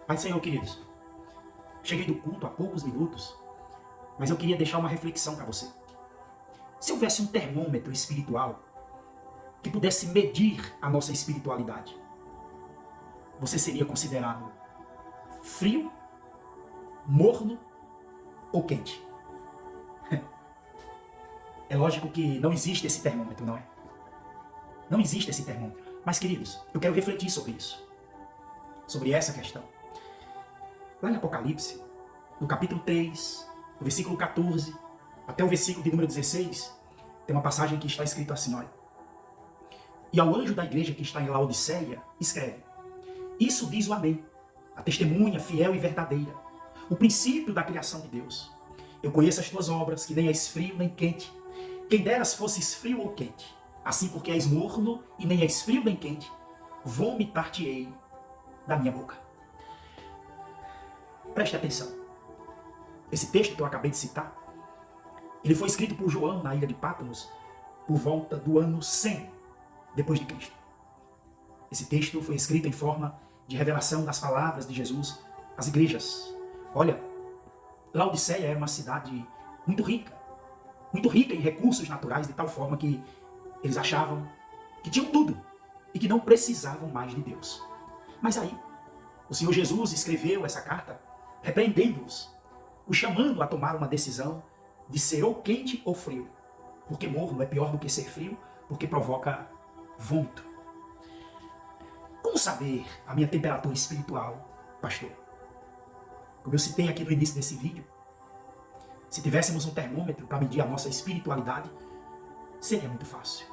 Pai do Senhor, queridos, cheguei do culto há poucos minutos, mas eu queria deixar uma reflexão para você. Se houvesse um termômetro espiritual que pudesse medir a nossa espiritualidade, você seria considerado frio, morno ou quente? É lógico que não existe esse termômetro, não é? Não existe esse termômetro. Mas, queridos, eu quero refletir sobre isso, sobre essa questão. Lá em Apocalipse, no capítulo 3, no versículo 14, até o versículo de número 16, tem uma passagem que está escrito assim, olha. E ao anjo da igreja que está em Laodiceia, escreve: Isso diz o Amém, a testemunha fiel e verdadeira, o princípio da criação de Deus. Eu conheço as tuas obras, que nem és frio nem quente. Quem deras fosses frio ou quente. Assim porque és morno e nem és frio nem quente, vomitar-te-ei da minha boca. Preste atenção. Esse texto que eu acabei de citar, ele foi escrito por João na ilha de Patmos por volta do ano 100 depois de Cristo. Esse texto foi escrito em forma de revelação das palavras de Jesus às igrejas. Olha, Laodiceia era uma cidade muito rica em recursos naturais, de tal forma que eles achavam que tinham tudo e que não precisavam mais de Deus. Mas aí, o Senhor Jesus escreveu essa carta repreendendo-os, os chamando a tomar uma decisão de ser ou quente ou frio, porque morno é pior do que ser frio, porque provoca vômito. Como saber a minha temperatura espiritual, pastor? Como eu citei aqui no início desse vídeo, se tivéssemos um termômetro para medir a nossa espiritualidade, seria muito fácil.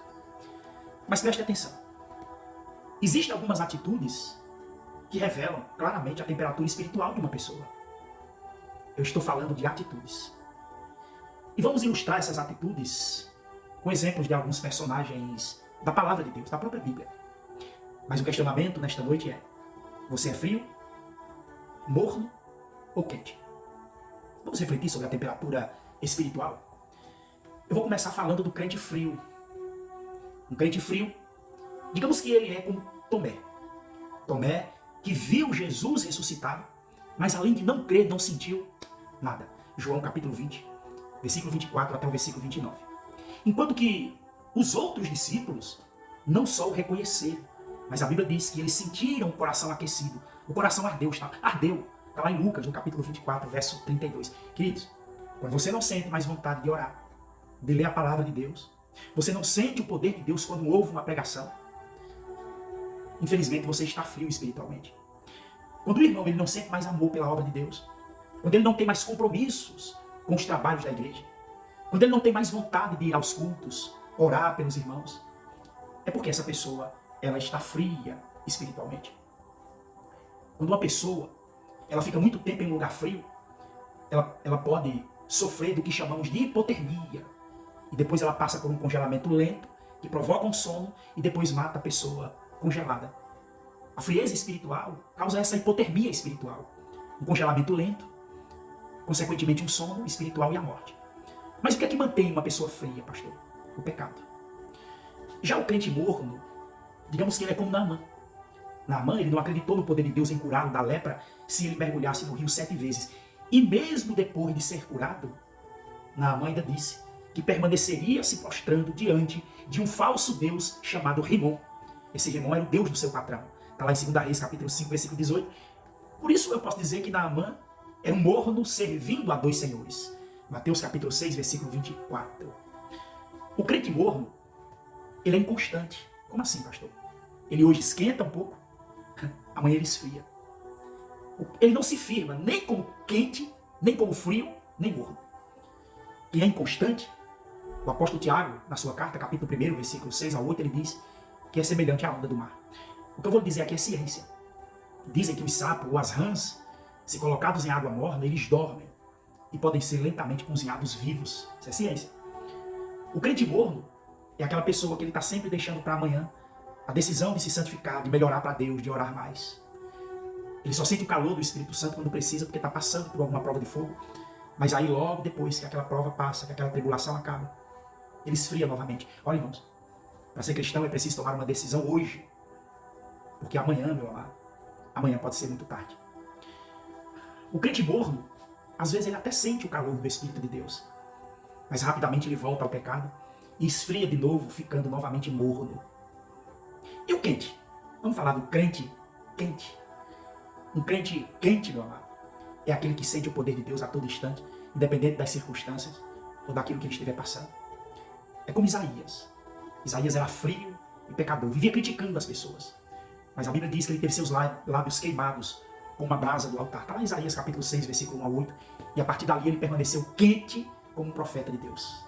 Mas preste atenção. Existem algumas atitudes que revelam claramente a temperatura espiritual de uma pessoa. Eu estou falando de atitudes. E vamos ilustrar essas atitudes com exemplos de alguns personagens da palavra de Deus, da própria Bíblia. Mas o questionamento nesta noite é: você é frio, morno ou quente? Vamos refletir sobre a temperatura espiritual? Eu vou começar falando do crente frio. Um crente frio, digamos que ele é como Tomé. Tomé que viu Jesus ressuscitado, mas além de não crer, não sentiu nada. João capítulo 20, versículo 24 até o versículo 29. Enquanto que os outros discípulos não só o reconheceram, mas a Bíblia diz que eles sentiram o coração aquecido. O coração ardeu, ardeu. Está lá em Lucas, no capítulo 24, verso 32. Queridos, quando você não sente mais vontade de orar, de ler a palavra de Deus, você não sente o poder de Deus quando ouve uma pregação, infelizmente você está frio espiritualmente. Quando o irmão ele não sente mais amor pela obra de Deus, quando ele não tem mais compromissos com os trabalhos da igreja, quando ele não tem mais vontade de ir aos cultos, orar pelos irmãos, é porque essa pessoa ela está fria espiritualmente. Quando uma pessoa ela fica muito tempo em um lugar frio, ela pode sofrer do que chamamos de hipotermia. E depois ela passa por um congelamento lento, que provoca um sono e depois mata a pessoa congelada. A frieza espiritual causa essa hipotermia espiritual. Um congelamento lento, consequentemente um sono espiritual e a morte. Mas o que é que mantém uma pessoa fria, pastor? O pecado. Já o crente morno, digamos que ele é como Naamã. Naamã, ele não acreditou no poder de Deus em curá-lo da lepra se ele mergulhasse no rio 7 vezes. E mesmo depois de ser curado, Naamã ainda disse que permaneceria se prostrando diante de um falso deus chamado Rimon. Esse Rimon era o deus do seu patrão. Está lá em 2 Reis, capítulo 5, versículo 18. Por isso eu posso dizer que Naamã era um morno servindo a dois senhores. Mateus capítulo 6, versículo 24. O crente morno, ele é inconstante. Como assim, pastor? Ele hoje esquenta um pouco, amanhã ele esfria. Ele não se firma nem como quente, nem como frio, nem morno. E é inconstante. O apóstolo Tiago, na sua carta, capítulo 1, versículo 6 a 8, ele diz que é semelhante à onda do mar. O que eu vou dizer aqui é ciência. Dizem que os sapos ou as rãs, se colocados em água morna, eles dormem e podem ser lentamente cozinhados vivos. Isso é ciência. O crente morno é aquela pessoa que ele está sempre deixando para amanhã a decisão de se santificar, de melhorar para Deus, de orar mais. Ele só sente o calor do Espírito Santo quando precisa, porque está passando por alguma prova de fogo. Mas aí logo depois que aquela prova passa, que aquela tribulação acaba, ele esfria novamente. Olha, irmãos, para ser cristão é preciso tomar uma decisão hoje. Porque amanhã, meu amado, amanhã pode ser muito tarde. O crente morno, às vezes ele até sente o calor do Espírito de Deus, mas rapidamente ele volta ao pecado e esfria de novo, ficando novamente morno. E o quente? Vamos falar do crente quente. Um crente quente, meu amado, é aquele que sente o poder de Deus a todo instante, independente das circunstâncias ou daquilo que ele estiver passando. É como Isaías. Isaías era frio e pecador, vivia criticando as pessoas. Mas a Bíblia diz que ele teve seus lábios queimados com uma brasa do altar. Está lá em Isaías capítulo 6, versículo 1 a 8. E a partir dali ele permaneceu quente como um profeta de Deus.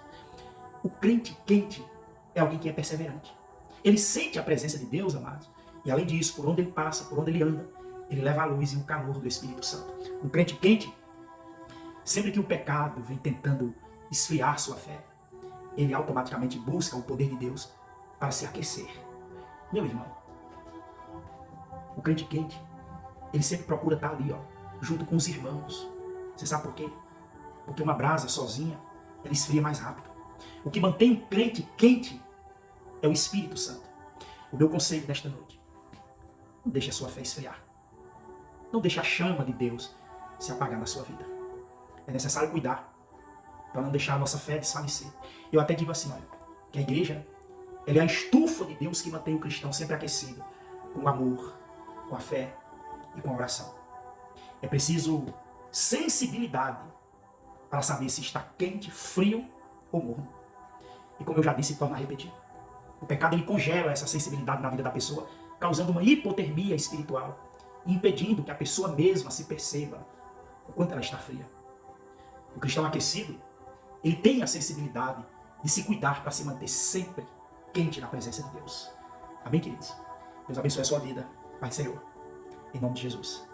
O crente quente é alguém que é perseverante. Ele sente a presença de Deus, amados. E além disso, por onde ele passa, por onde ele anda, ele leva a luz e o calor do Espírito Santo. Um crente quente, sempre que o pecado vem tentando esfriar sua fé, ele automaticamente busca o poder de Deus para se aquecer. Meu irmão, o crente quente, ele sempre procura estar ali, ó, junto com os irmãos. Você sabe por quê? Porque uma brasa sozinha, ela esfria mais rápido. O que mantém o crente quente é o Espírito Santo. O meu conselho desta noite: não deixe a sua fé esfriar. Não deixe a chama de Deus se apagar na sua vida. É necessário cuidar para não deixar a nossa fé desfalecer. Eu até digo assim, olha, que a igreja, ela é a estufa de Deus que mantém o cristão sempre aquecido, com o amor, com a fé e com a oração. É preciso sensibilidade para saber se está quente, frio ou morno. E como eu já disse, torna a repetir. O pecado ele congela essa sensibilidade na vida da pessoa, causando uma hipotermia espiritual, impedindo que a pessoa mesma se perceba o quanto ela está fria. O cristão aquecido, ele tem a sensibilidade de se cuidar para se manter sempre quente na presença de Deus. Amém, queridos? Deus abençoe a sua vida. Pai do Senhor. Em nome de Jesus.